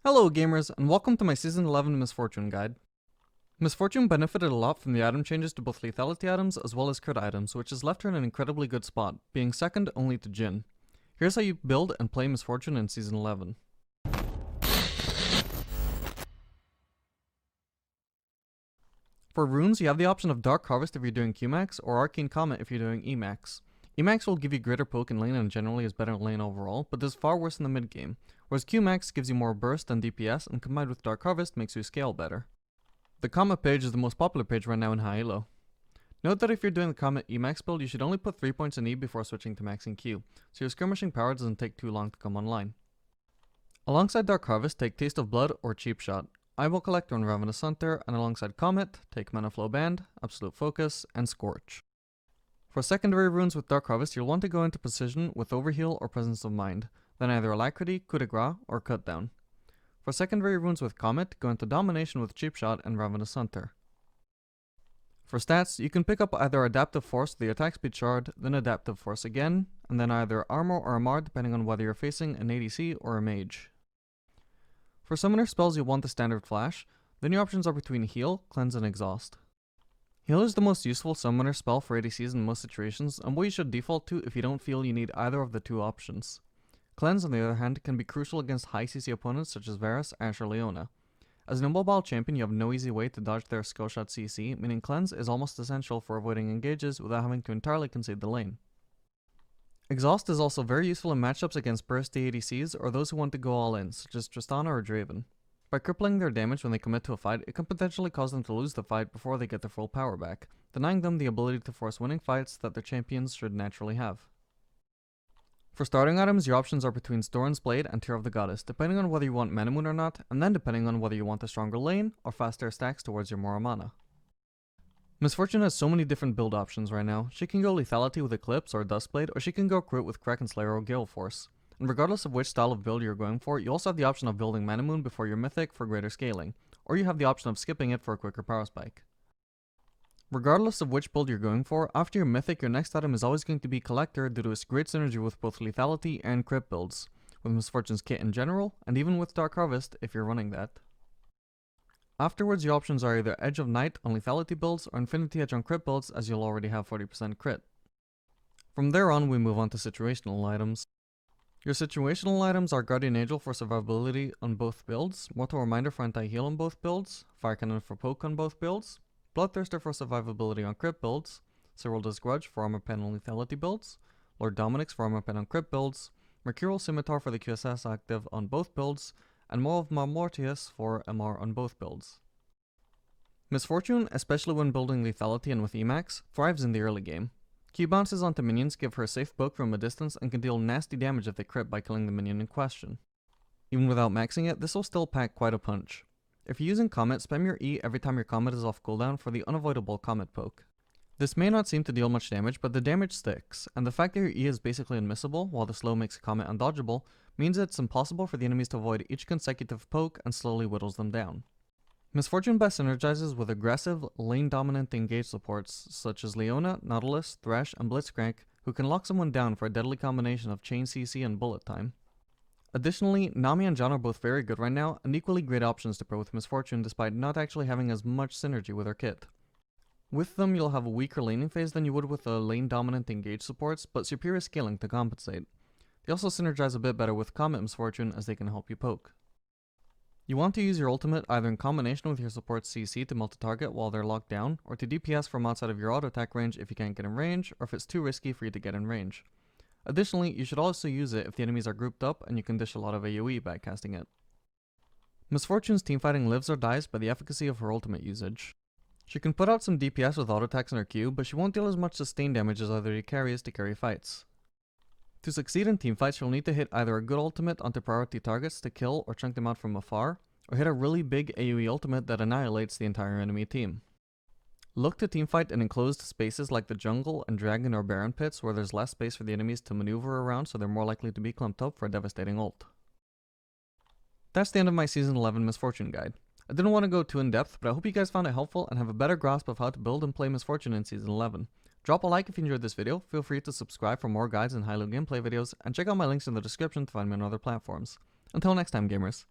Hello gamers, and welcome to my Season 11 Misfortune guide. Misfortune benefited a lot from the item changes to both lethality items as well as crit items, which has left her in an incredibly good spot, being second only to Jhin. Here's how you build and play Misfortune in Season 11. For runes, you have the option of Dark Harvest if you're doing Qmax, or Arcane Comet if you're doing Emax. Emax will give you greater poke in lane and generally is better in lane overall, but this is far worse in the mid game, whereas Qmax gives you more burst and DPS, and combined with Dark Harvest makes you scale better. The Comet page is the most popular page right now in high elo. Note that if you're doing the Comet Emax build, you should only put 3 points in E before switching to maxing Q, so your skirmishing power doesn't take too long to come online. Alongside Dark Harvest, take Taste of Blood or Cheap Shot, Eyeball Collector and Ravenous Hunter, and alongside Comet, take Mana Flow Band, Absolute Focus, and Scorch. For secondary runes with Dark Harvest, you'll want to go into Precision with Overheal or Presence of Mind, then either Alacrity, Coup de Grace, or Cut Down. For secondary runes with Comet, go into Domination with Cheap Shot and Ravenous Hunter. For stats, you can pick up either Adaptive Force with the Attack Speed Shard, then Adaptive Force again, and then either Armor or Armor depending on whether you're facing an ADC or a Mage. For summoner spells, you'll want the Standard Flash, then your options are between Heal, Cleanse, and Exhaust. Heal is the most useful summoner spell for ADCs in most situations, and what you should default to if you don't feel you need either of the two options. Cleanse, on the other hand, can be crucial against high CC opponents such as Varus, Ashe, or Leona. As an immobile champion, you have no easy way to dodge their skill shot CC, meaning Cleanse is almost essential for avoiding engages without having to entirely concede the lane. Exhaust is also very useful in matchups against bursty ADCs or those who want to go all in, such as Tristana or Draven. By crippling their damage when they commit to a fight, it can potentially cause them to lose the fight before they get their full power back, denying them the ability to force winning fights that their champions should naturally have. For starting items, your options are between Storan's Blade and Tear of the Goddess, depending on whether you want Mana Moon or not, and then depending on whether you want a stronger lane or faster stacks towards your more mana. Misfortune has so many different build options right now. She can go Lethality with Eclipse or Duskblade, or she can go Crit with Kraken Slayer or Gale Force. And regardless of which style of build you're going for, you also have the option of building Mana Moon before your Mythic for greater scaling, or you have the option of skipping it for a quicker power spike. Regardless of which build you're going for, after your Mythic, your next item is always going to be Collector due to its great synergy with both Lethality and Crit builds, with Misfortune's kit in general, and even with Dark Harvest if you're running that. Afterwards, your options are either Edge of Night on Lethality builds or Infinity Edge on Crit builds, as you'll already have 40% crit. From there on, we move on to situational items. Your situational items are Guardian Angel for survivability on both builds, Mortal Reminder for anti-heal on both builds, Fire Cannon for poke on both builds, Bloodthirster for survivability on crit builds, Serylda's Grudge for armor pen on lethality builds, Lord Dominic's for armor pen on crit builds, Mercurial Scimitar for the QSS active on both builds, and Maw of Mortius for MR on both builds. Misfortune, especially when building lethality and with Emax, thrives in the early game. Q bounces onto minions give her a safe poke from a distance and can deal nasty damage if they crit by killing the minion in question. Even without maxing it, this will still pack quite a punch. If you're using Comet, spam your E every time your Comet is off cooldown for the unavoidable Comet poke. This may not seem to deal much damage, but the damage sticks, and the fact that your E is basically unmissable while the slow makes Comet undodgeable means it's impossible for the enemies to avoid each consecutive poke and slowly whittles them down. Misfortune best synergizes with aggressive, lane-dominant engage supports such as Leona, Nautilus, Thresh, and Blitzcrank, who can lock someone down for a deadly combination of chain CC and bullet time. Additionally, Nami and John are both very good right now, and equally great options to pair with Misfortune despite not actually having as much synergy with her kit. With them, you'll have a weaker laning phase than you would with the lane-dominant engage supports, but superior scaling to compensate. They also synergize a bit better with Comet Misfortune as they can help you poke. You want to use your ultimate either in combination with your support's CC to multi-target while they're locked down, or to DPS from outside of your auto attack range if you can't get in range, or if it's too risky for you to get in range. Additionally, you should also use it if the enemies are grouped up and you can dish a lot of AoE by casting it. Misfortune's teamfighting lives or dies by the efficacy of her ultimate usage. She can put out some DPS with auto attacks in her Q, but she won't deal as much sustained damage as other carries to carry fights. To succeed in teamfights, you'll need to hit either a good ultimate onto priority targets to kill or chunk them out from afar, or hit a really big AoE ultimate that annihilates the entire enemy team. Look to teamfight in enclosed spaces like the jungle and dragon or baron pits where there's less space for the enemies to maneuver around, so they're more likely to be clumped up for a devastating ult. That's the end of my Season 11 Misfortune guide. I didn't want to go too in depth, but I hope you guys found it helpful and have a better grasp of how to build and play Misfortune in Season 11. Drop a like if you enjoyed this video, feel free to subscribe for more guides and high-low gameplay videos, and check out my links in the description to find me on other platforms. Until next time, gamers.